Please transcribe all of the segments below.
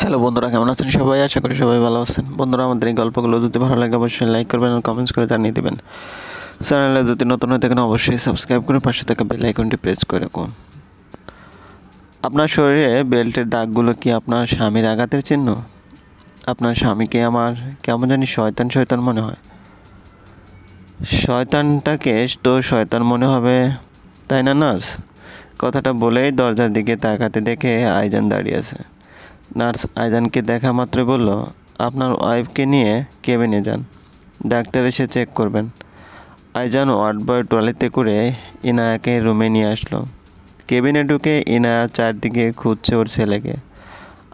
Hello বন্ধুরা, কেমন আছেন সবাই? আশা করি সবাই ভালো আছেন। বন্ধুরা, আমাদের এই গল্পগুলো যদি ভালো লাগে অবশ্যই লাইক করবেন আর কমেন্টস করে জানিয়ে দেবেন। চ্যানেলে যদি নতুন হয়ে থাকেন অবশ্যই সাবস্ক্রাইব করে পাশে থাকা বেল আইকনটি প্রেস করে রাখুন। আপনার শরীরে বেল্টের দাগগুলো কি আপনার স্বামীর আঘাতের চিহ্ন? আপনার স্বামীকে আমার কেমন জানি শয়তান শয়তান মনে হয়। শয়তানটাকে তো শয়তান মনে হবে, তাই না নার্স? কথাটা বলেই দরজার দিকে তাকাতে দেখে আইজান দাঁড়িয়ে আছে। নার্স আইজানকে দেখা মাত্রই বলল, আপনার ওয়াইফকে নিয়ে কেবিনে যান, ডাক্তার এসে চেক করবেন। আইজান ওয়ার্ড বয় ট্রলিতে করে ইনায়াকে রুমে নিয়ে আসলো। কেবিনে ঢুকে ইনায়া চারদিকে খুঁজছে ওর ছেলেকে।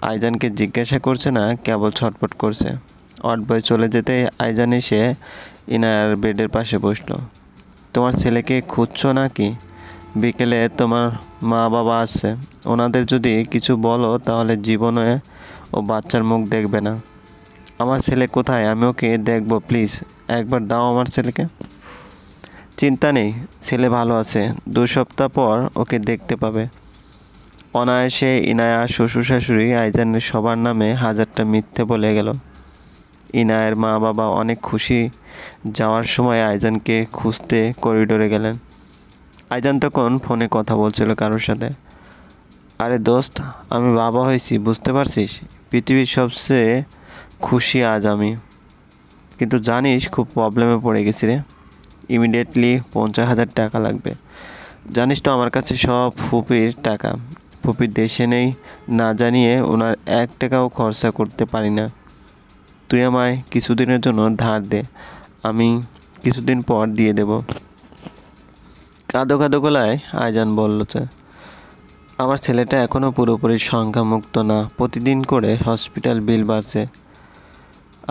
আইজানকে জিজ্ঞাসা করছে না, কেবল ছটফট করছে। ওয়ার্ড বয় চলে যেতে আইজান এসে ইনায়ার বেডের পাশে বসলো। তোমার ছেলেকে খুঁজছো নাকি? বিকেলে তোমার মা বাবা আসছে, ওনাদের যদি কিছু বলো তাহলে জীবনে ও বাচ্চার মুখ দেখবে না। আমার ছেলে কোথায়? আমি ওকে দেখবো, প্লিজ একবার দাও আমার ছেলেকে। চিন্তা নেই, ছেলে ভালো আছে, 2 সপ্তাহ পর ওকে দেখতে পাবে। অনায়াসে ইনায়া শ্বশুর শাশুড়ি আইজানের সবার নামে হাজারটা মিথ্যে বলে গেল। ইনায়ের মা বাবা অনেক খুশি। যাওয়ার সময় আইজানকে খুঁজতে করিডোরে গেলেন। আইজান তখন ফোনে কথা বলছিল কারোর সাথে। আরে দোস্ত, আমি বাবা হয়েছি, বুঝতে পারছিস? পৃথিবীর সবচেয়ে খুশি আজ আমি। কিন্তু জানিস খুব প্রবলেমে পড়ে গেছি রে। ইমিডিয়েটলি 50,000 টাকা লাগবে। জানিস তো আমার কাছে সব ফুপির টাকা। ফুপির দেশে নেই, না জানিয়ে ওনার 1 টাকাও খরচা করতে পারি না। তুই আমায় কিছুদিনের জন্য ধার দে, আমি কিছুদিন পর দিয়ে দেব। কাঁদো কাঁদো গলায় আইজান বলল, আমার ছেলেটা এখনও পুরোপুরি সংখ্যামুক্ত না, প্রতিদিন করে হসপিটাল বিল বাড়ছে।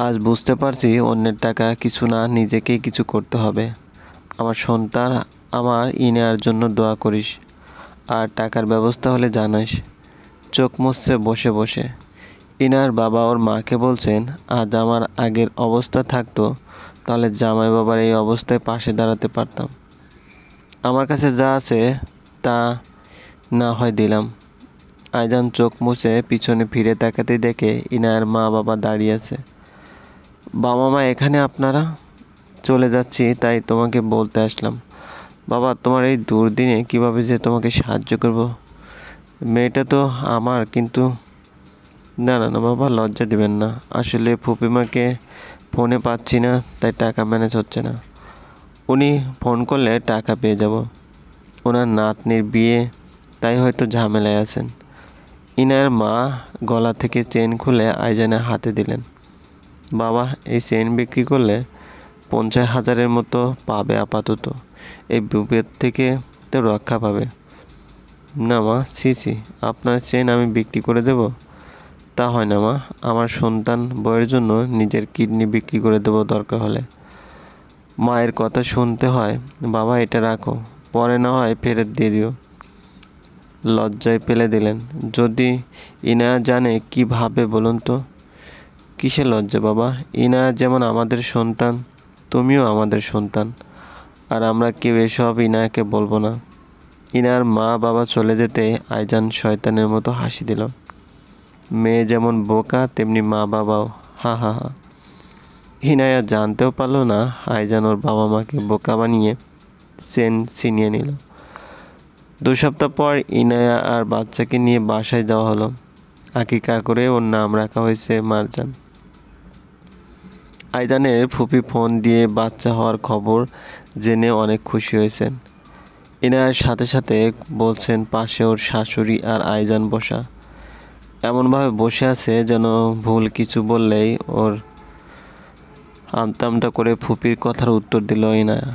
আজ বুঝতে পারছি অন্যের টাকা কিছু না, নিজেকেই কিছু করতে হবে। আমার সন্তান, আমার ইনার জন্য দোয়া করিস, আর টাকার ব্যবস্থা হলে জানাস। চোখ মুছছে বসে বসে। ইনার বাবা ওর মাকে বলছেন, আজ আমার আগের অবস্থা থাকতো তাহলে জামাই বাবার এই অবস্থায় পাশে দাঁড়াতে পারতাম। আমার কাছে যা আছে তা না হয় দিলাম। আইজান চোখ মুছে পিছনে ফিরে তাকাতে দেখে ইনায়ের মা বাবা দাঁড়িয়ে আছে। বাবা মা এখানে? আপনারা? চলে যাচ্ছি, তাই তোমাকে বলতে আসলাম। বাবা, তোমার এই দুর্দিনে কিভাবে যে তোমাকে সাহায্য করব। মেয়েটা তো আমার, কিন্তু না না না বাবা, লজ্জা দিবেন না। আসলে ফুপিমাকে ফোনে পাচ্ছি না, তাই টাকা ম্যানেজ হচ্ছে না। উনি ফোন করলে টাকা পেয়ে যাব। ওনার নাতনির বিয়ে, তাই হয়তো ঝামেলায় আছেন। ইনায়ের মা গলা থেকে চেন খুলে আইজানের হাতে দিলেন। বাবা, এই চেন বিক্রি করলে 50,000-এর মতো পাবে আপাতত। এই বিপদ থেকে তো রক্ষা পাবে। না মা, ছি ছি, আপনার চেন আমি বিক্রি করে দেব? তা হয় না মা, আমার সন্তান বইয়ের জন্য নিজের কিডনি বিক্রি করে দেব দরকার হলে। মায়ের কথা শুনতে হয়। বাবা, এটা রাখো, পরে না হয় ফেরত দিয়ে দিও। লজ্জায় ফেলে দিলেন। যদি ইনায়া জানে কি ভাবে বলুন তো? কিসের লজ্জা বাবা? ইনায়া যেমন আমাদের সন্তান, তুমিও আমাদের সন্তান, আর আমরা কেউ এসব ইনায়াকে বলবো না। ইনায়ার মা বাবা চলে যেতে আইজান শয়তানের মতো হাসি দিল। মেয়ে যেমন বোকা, তেমনি মা বাবাও। হা হা হা। ইনায়া জানতেও পারলো না আইজান ওর বাবা মাকে বোকা বানিয়ে চেন ছিনিয়ে নিল। 2 সপ্তাহ পর ইনায়া আর বাচ্চাকে নিয়ে বাসায় যাওয়া হলো। আকিকা করে ওর নাম রাখা হয়েছে মারজান। আইজানের ফুপি ফোন দিয়ে বাচ্চা হওয়ার খবর জেনে অনেক খুশি হয়েছেন। ইনায়ার সাথে সাথে বলছেন পাশে ওর শাশুড়ি আর আইজান বসা। এমনভাবে বসে আছে যেন ভুল কিছু বললেই ওর আমতা আমতা করে ফুপির কথার উত্তর দিল ইনায়া।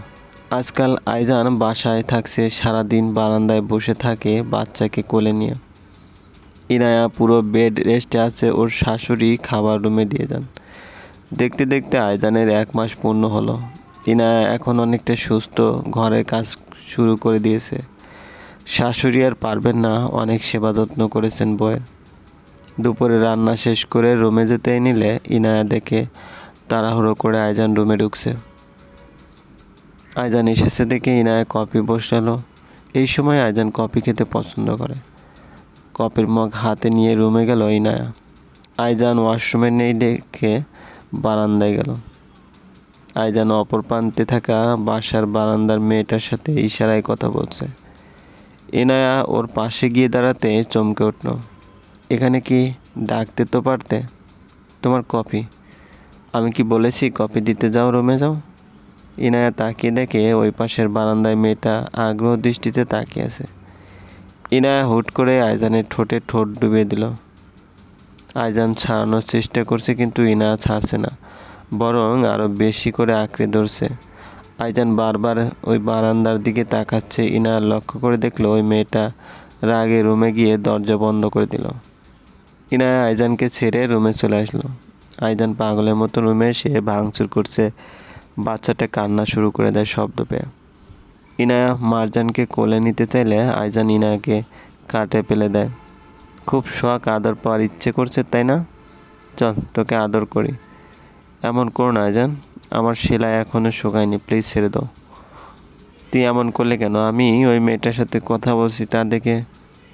আজকাল আইজান বাসায় থাকছে, সারাদিন বারান্দায় বসে থাকে বাচ্চাকে কোলে নিয়ে। ইনায়া পুরো বেড রেস্টে আছে, ওর শাশুড়ি খাবার রুমে দিয়ে যান। দেখতে দেখতে আইজানের 1 মাস পূর্ণ হলো। ইনায়া এখন অনেকটা সুস্থ, ঘরের কাজ শুরু করে দিয়েছে। শাশুড়ি আর পারবেন না, অনেক সেবা যত্ন করেছেন বউয়ের। দুপুরে রান্না শেষ করে রুমে যেতে নিলে ইনায়া দেখে তাড়াহুড়ো করে আইজান রুমে ঢুকছে। আইজান এসেছে দেখে ইনায়া কফি বসালো। এই সময় আইজান কফি খেতে পছন্দ করে। কফির মগ হাতে নিয়ে রুমে গেল ইনায়া। আইজান ওয়াশরুমে নেই দেখে বারান্দায় গেল। আইজান অপর প্রান্তে থাকা বাসার বারান্দার মেয়েটার সাথে ইশারায় কথা বলছে। ইনায়া ওর পাশে গিয়ে দাঁড়াতে চমকে উঠল। এখানে কি ডাকতে তো পারতে? তোমার কফি। আমি কি বলেছি কফি দিতে যাও, রুমে যাও? ইনায়া তাকিয়ে দেখে ওই পাশের বারান্দায় মেয়েটা আগ্রহ দৃষ্টিতে তাকিয়ে আছে। ইনায়া হুট করে আইজানের ঠোঁটে ঠোঁট ডুবিয়ে দিল। আইজান ছাড়ানোর চেষ্টা করছে কিন্তু ইনায়া ছাড়ছে না, বরং আরও বেশি করে আঁকড়ে ধরছে। আইজান বারবার ওই বারান্দার দিকে তাকাচ্ছে। ইনায়া লক্ষ্য করে দেখলো ওই মেয়েটা রাগে রুমে গিয়ে দরজা বন্ধ করে দিল। ইনায়া আইজানকে ছেড়ে রুমে চলে আসলো। আইজান পাগলের মতো রুমে এসে ভাঙচুর করছে। বাচ্চাটা কান্না শুরু করে দেয় শব্দ পেয়ে। ইনায়া মারজানকে কোলে নিতে চাইলে আইজান ইনায়াকে কাটে ফেলে দেয়। খুব শখ আদর পাওয়ার ইচ্ছে করছে তাই না? চল তোকে আদর করি। এমন করো না আইজান, আমার সেলাই এখনও শুকায়নি, প্লিজ ছেড়ে দাও। তুই এমন করলে কেন? আমি ওই মেয়েটার সাথে কথা বলছি, তা দেখে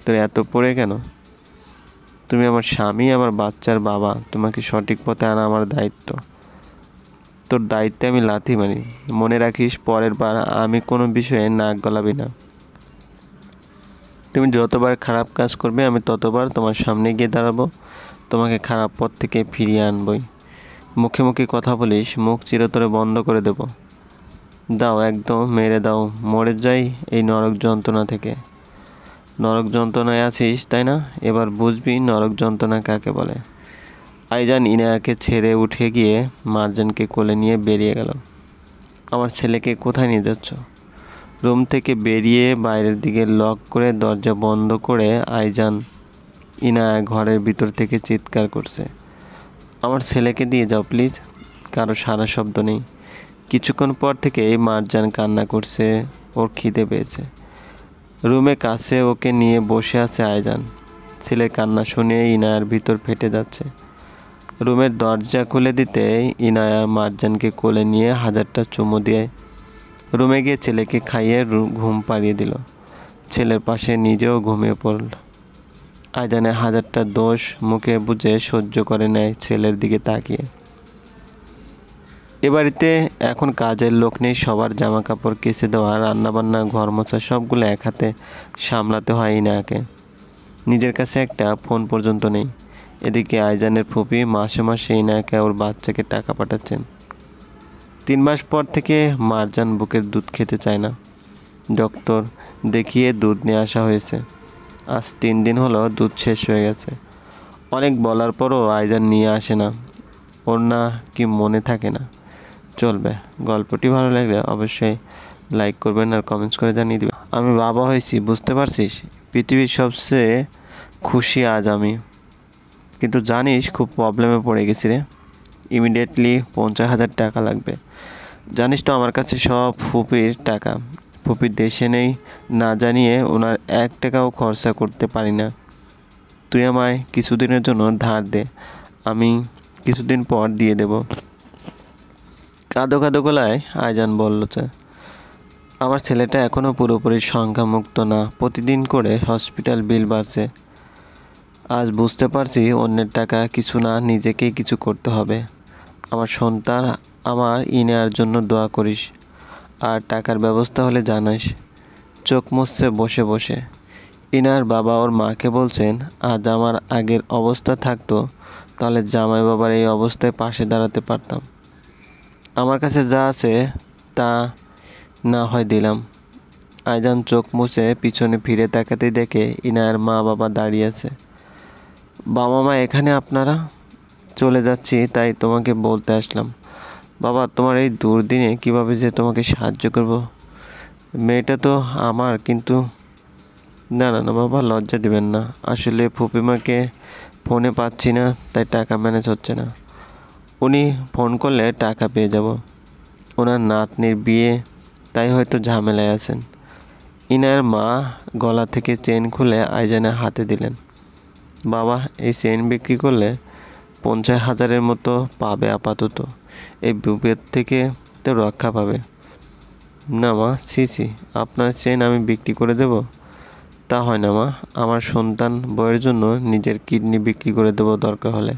তোর এত পড়ে কেন? তুমি আমার স্বামী, আমার বাচ্চার বাবা, তোমাকে সঠিক পথে আনা আমার দায়িত্ব। তোর দায়িত্বে আমি লাথি মারি, মনে রাখিস পরের বার আমি কোনো বিষয়ে নাক গলাবি না। তুমি যতবার খারাপ কাজ করবে আমি ততবার তোমার সামনে গিয়ে দাঁড়াবো, তোমাকে খারাপ পথ থেকে ফিরিয়ে আনবই। মুখে মুখে কথা বলিস, মুখ চিরতরে বন্ধ করে দেব। দাও, একদম মেরে দাও, মরে যাই এই নরক যন্ত্রণা থেকে। নরক যন্ত্রণায় আছিস তাই না? এবার বুঝবি নরক যন্ত্রণা কাকে বলে। আইজান ইনায়াকে ছেড়ে উঠে গিয়ে মারজানকে কোলে নিয়ে বেরিয়ে গেল। আমার ছেলেকে কোথায় নিয়ে যাচ্ছ? রুম থেকে বেরিয়ে বাইরের দিকে লক করে দরজা বন্ধ করে আইজান ইনায়া ঘরের ভিতর থেকে চিৎকার করছে, আমার ছেলেকে দিয়ে যাও প্লিজ। কারো সারা শব্দ নেই। কিছুক্ষণ পর থেকে মারজান কান্না করছে, ওর খিদে পেয়েছে। রুমে কাছে ওকে নিয়ে বসে আছে আইজান। ছেলের কান্না শুনে ইনায়ার ভিতর ফেটে যাচ্ছে। রুমের দরজা খুলে দিতে ইনায়া মারজানকে কোলে নিয়ে 1000টা চুমু দিয়ে রুমে গিয়ে ছেলেকে খাইয়ে ঘুম পাড়িয়ে দিল। ছেলের পাশে নিজেও ঘুমিয়ে পড়ল। আইজানে 1000টা দোষ মুখে বুঝে সহ্য করে নেয় ছেলের দিকে তাকিয়ে। এ বাড়িতে এখন কাজের লোক নেই, সবার জামা কাপড় কেচে দেওয়া, রান্নাবান্না, ঘর মোছা সবগুলো এক হাতে সামলাতে হয় ইনায়াকে। নিজের কাছে একটা ফোন পর্যন্ত নেই। এদিকে আইজানের ফুপি মাসে মাসে ইনায়াকে ওর বাচ্চাকে টাকা পাঠাচ্ছেন। 3 মাস পর থেকে মারজান বুকের দুধ খেতে চায় না। ডক্টর দেখিয়ে দুধ নিয়ে আসা হয়েছে। আজ 3 দিন হলো দুধ শেষ হয়ে গেছে। অনেক বলার পরও আইজান নিয়ে আসে না। ওর না কি মনে থাকে না? চলবে। গল্পটি ভালো লাগলে অবশ্যই লাইক করবেন আর কমেন্টস করে জানিয়ে দিবেন। আমি বাবা হয়েছি, বুঝতে পারছিস? পৃথিবীর সবচেয়ে খুশি আজ আমি। কিন্তু জানিস খুব প্রবলেমে পড়ে গেছি রে। ইমিডিয়েটলি 50,000 টাকা লাগবে। জানিস তো আমার কাছে সব ফুপির টাকা। ফুপির দেশে নেই, না জানিয়ে ওনার 1 টাকাও খরচা করতে পারি না। তুই আমায় কিছুদিনের জন্য ধার দে, আমি কিছুদিন পর দিয়ে দেব। কাঁদো কাঁদো গলায় আইজান বলছে, আমার ছেলেটা এখনও পুরোপুরি সংখ্যামুক্ত না, প্রতিদিন করে হসপিটাল বিল বাড়ছে। আজ বুঝতে পারছি অন্যের টাকা কিছু না, নিজেকেই কিছু করতে হবে। আমার সন্তান, আমার ইনায়ার জন্য দোয়া করিস, আর টাকার ব্যবস্থা হলে জানাস। চোখ মুছছে বসে বসে। ইনার বাবা ওর মাকে বলছেন, আজ আমার আগের অবস্থা থাকতো তাহলে জামাই বাবার এই অবস্থায় পাশে দাঁড়াতে পারতাম। আমার কাছে যা আছে তা না হয় দিলাম। আইজান চোখ মুছে পিছনে ফিরে তাকাতেই দেখে ইনায়ার মা বাবা দাঁড়িয়ে আছে। বাবা মা এখানে? আপনারা? চলে যাচ্ছি, তাই তোমাকে বলতে আসলাম। বাবা, তোমার এই দুর্দিনে কীভাবে যে তোমাকে সাহায্য করব। মেয়েটা তো আমার, কিন্তু না না না বাবা, লজ্জা দিবেন না। আসলে ফুপিমাকে ফোনে পাচ্ছি না, তাই টাকা ম্যানেজ হচ্ছে না। উনি ফোন করলে টাকা পেয়ে যাব। ওনার নাতনির বিয়ে, তাই হয়তো ঝামেলায় আছেন। ইনার মা গলা থেকে চেন খুলে আইজানের হাতে দিলেন। বাবা, এই চেন বিক্রি করলে 50,000-এর মতো পাবে আপাতত। এই বিপদ থেকে তো রক্ষা পাবে। না মা, ছি ছি, আপনার চেন আমি বিক্রি করে দেব? তা হয় না মা, আমার সন্তান বইয়ের জন্য নিজের কিডনি বিক্রি করে দেবো দরকার হলে।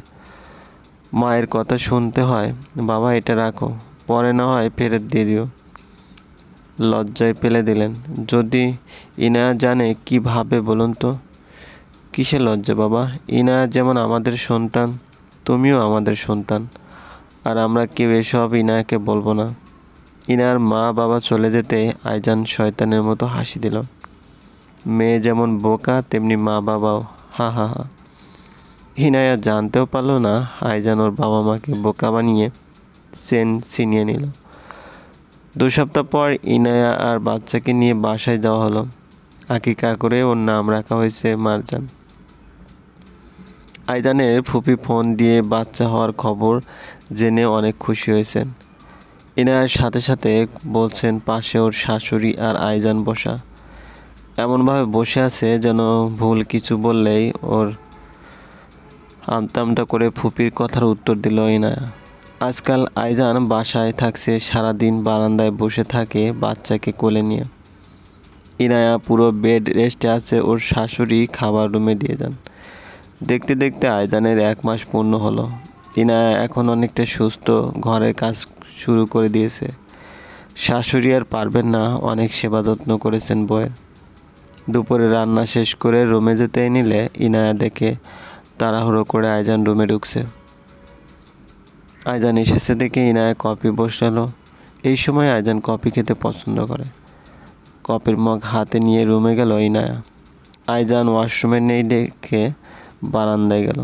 মায়ের কথা শুনতে হয়, বাবা এটা রাখো, পরে না হয় ফেরত দিয়ে দিও। লজ্জায় ফেলে দিলেন। যদি ইনায়া জানে কি ভাবে বলুন তো? কিসের লজ্জা বাবা? ইনায়া যেমন আমাদের সন্তান, তুমিও আমাদের সন্তান। আর আমরা কেউ এসব ইনায়াকে বলবো না। ইনায়ার মা বাবা চলে যেতে আইজান শয়তানের মতো হাসি দিল। মেয়ে যেমন বোকা তেমনি মা বাবাও। হা হা হা। ইনায়া জানতেও পারলো না আইজান ওর বাবা মাকে বোকা বানিয়ে ছিনিয়ে নিল। 2 সপ্তাহ পর ইনায়া আর বাচ্চাকে নিয়ে বাসায় যাওয়া হলো। আকিকা করে ওর নাম রাখা হয়েছে মারজান। আইজানের ফুপি ফোন দিয়ে বাচ্চা হওয়ার খবর জেনে অনেক খুশি হয়েছেন। ইনায়ার সাথে সাথে বলছেন পাশে ওর শাশুড়ি আর আইজান বসা। এমনভাবে বসে আছে যেন ভুল কিছু বললেই ওর আমতা আমতা করে ফুপির কথার উত্তর দিল ইনায়া। আজকাল আইজান বাসায় থাকছে, সারাদিন বারান্দায় বসে থাকে বাচ্চাকে কোলে নিয়ে। ইনায়া পুরো বেড রেস্টে আছে, ওর শাশুড়ি খাবার রুমে দিয়ে যান। দেখতে দেখতে আইজানের 1 মাস পূর্ণ হলো। ইনায়া এখন অনেকটা সুস্থ, ঘরের কাজ শুরু করে দিয়েছে। শাশুড়ি আর পারবেন না, অনেক সেবা যত্ন করেছেন বউয়ের। দুপুরে রান্না শেষ করে রুমে যেতে নিলে ইনায়া দেখে তাড়াহুড়ো করে আইজান রুমে ঢুকছে। আইজান এসেছে দেখে ইনায়া কফি বসালো। এই সময় আইজান কফি খেতে পছন্দ করে। কফির মগ হাতে নিয়ে রুমে গেল ইনায়া। আইজান ওয়াশরুমে নেই দেখে বারান্দায় গেল।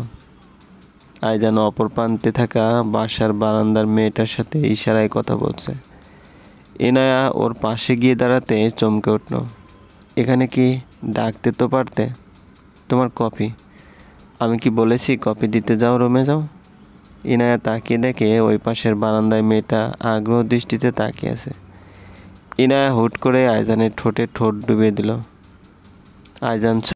আইজান অপর প্রান্তে থাকা বাসার বারান্দার মেয়েটার সাথে ইশারায় কথা বলছে। ইনায়া ওর পাশে গিয়ে দাঁড়াতে চমকে উঠল। এখানে কি? ডাকতে তো পারতে। তোমার কফি। আমি কি বলেছি কফি দিতে যাও, রুমে যাও? ইনায়া তাকিয়ে দেখে ওই পাশের বারান্দায় মেয়েটা আগ্রহ দৃষ্টিতে তাকিয়ে আছে। ইনায়া হুট করে আইজানের ঠোঁটে ঠোঁট ডুবিয়ে দিল। আইজান